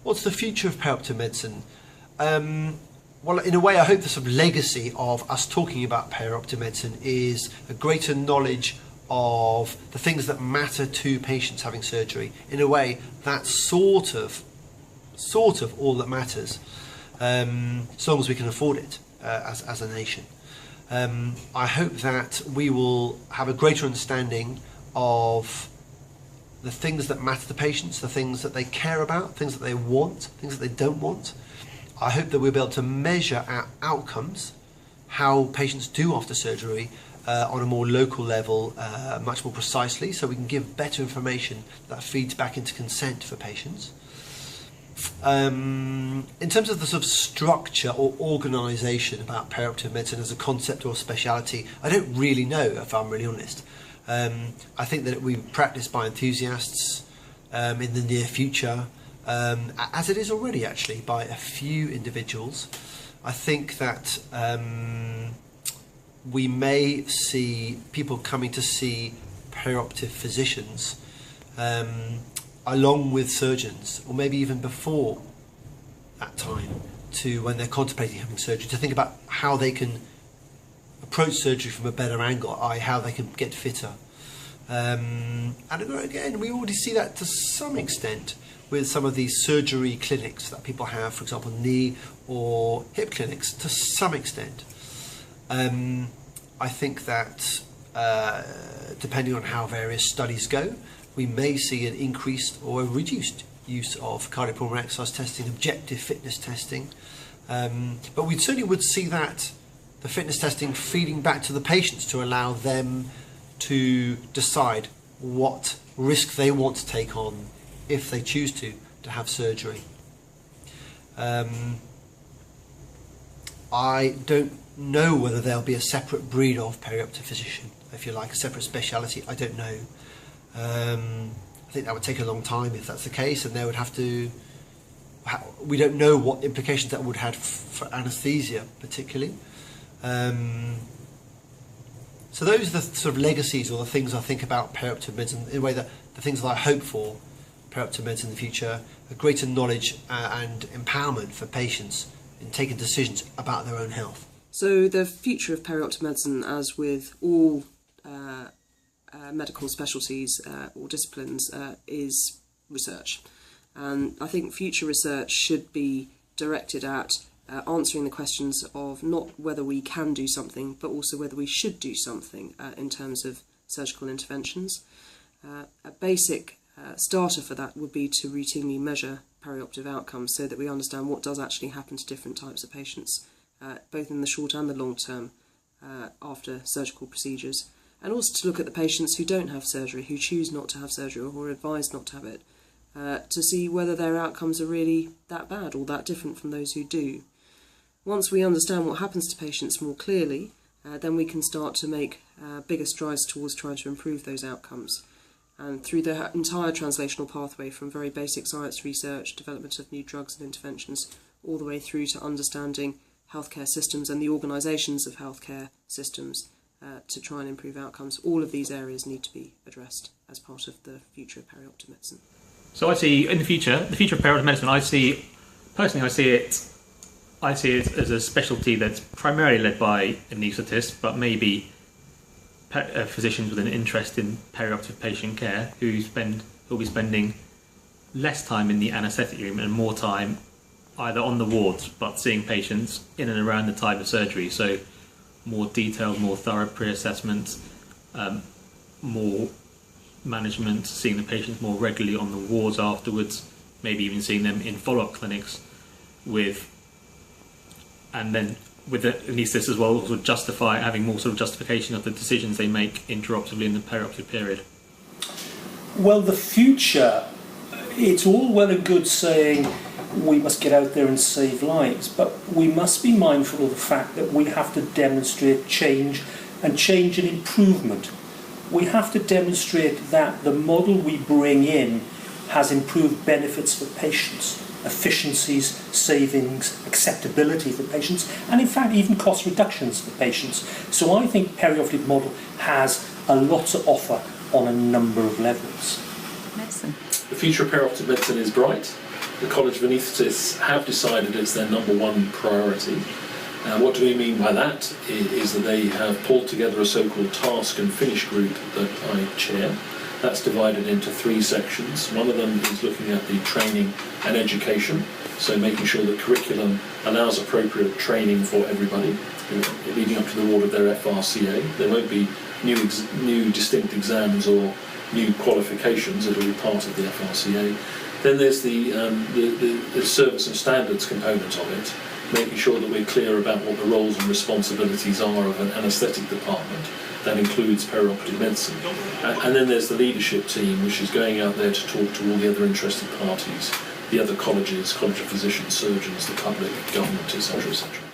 what's the future of perioperative medicine? Well, in a way, I hope the sort of legacy of us talking about perioperative medicine is a greater knowledge of the things that matter to patients having surgery. In a way, that's sort of all that matters, so long as we can afford it as a nation. I hope that we will have a greater understanding of the things that matter to patients, the things that they care about, things that they want, things that they don't want. I hope that we'll be able to measure our outcomes, how patients do after surgery, on a more local level, much more precisely, so we can give better information that feeds back into consent for patients. In terms of the sort of structure or organisation about perioperative medicine as a concept or speciality, I don't really know, if I'm really honest. I think that it will be practiced by enthusiasts in the near future, as it is already actually by a few individuals. I think that we may see people coming to see perioperative physicians along with surgeons, or maybe even before that time, to when they're contemplating having surgery, to think about how they can approach surgery from a better angle, i.e. how they can get fitter. And again, we already see that to some extent with some of these surgery clinics that people have, for example, knee or hip clinics, to some extent. I think that depending on how various studies go, we may see an increased or a reduced use of cardiopulmonary exercise testing, objective fitness testing. But we certainly would see that the fitness testing feeding back to the patients to allow them to decide what risk they want to take on if they choose to have surgery. I don't know whether there'll be a separate breed of perioperative physician, if you like, a separate speciality. I don't know. I think that would take a long time if that's the case, and they would have to. We don't know what implications that would have for anaesthesia, particularly. So those are the sort of legacies or the things I think about perioperative medicine, in a way that the things that I hope for perioperative medicine in the future: a greater knowledge and empowerment for patients in taking decisions about their own health. So the future of perioperative medicine, as with all medical specialties or disciplines, is research. And I think future research should be directed at answering the questions of not whether we can do something, but also whether we should do something in terms of surgical interventions. A basic starter for that would be to routinely measure perioperative outcomes so that we understand what does actually happen to different types of patients, both in the short and the long term after surgical procedures. And also to look at the patients who don't have surgery, who choose not to have surgery or who are advised not to have it, to see whether their outcomes are really that bad or that different from those who do. Once we understand what happens to patients more clearly, then we can start to make bigger strides towards trying to improve those outcomes. And through the entire translational pathway, from very basic science research, development of new drugs and interventions, all the way through to understanding healthcare systems and the organisations of healthcare systems to try and improve outcomes. All of these areas need to be addressed as part of the future of perioperative medicine. So I see in the future of perioperative medicine, I see it as a specialty that's primarily led by anaesthetists, but maybe physicians with an interest in perioperative patient care who'll be spending less time in the anaesthetic room and more time either on the wards, but seeing patients in and around the time of surgery. So more detailed, more thorough pre-assessment, more management, seeing the patients more regularly on the wards afterwards, maybe even seeing them in follow-up clinics and then with the anaesthetist as well, also having more sort of justification of the decisions they make intraoperatively in the perioperative period. Well, the future, it's all well and good saying we must get out there and save lives, but we must be mindful of the fact that we have to demonstrate change and improvement. We have to demonstrate that the model we bring in has improved benefits for patients, efficiencies, savings, acceptability for patients, and in fact even cost reductions for patients. So I think perioperative model has a lot to offer on a number of levels. Medicine. The future of perioperative medicine is bright. the College of Anaesthetists have decided it's their number one priority. What do we mean by that? Is that they have pulled together a so-called task and finish group that I chair. That's divided into 3 sections. One of them is looking at the training and education, so making sure that curriculum allows appropriate training for everybody, leading up to the award of their FRCA. There won't be new distinct exams or new qualifications. It'll be part of the FRCA. Then there's the service and standards component of it, making sure that we're clear about what the roles and responsibilities are of an anaesthetic department. That includes perioperative medicine. And then there's the leadership team, which is going out there to talk to all the other interested parties, the other colleges, College of Physicians, Surgeons, the public, government, etc., etc.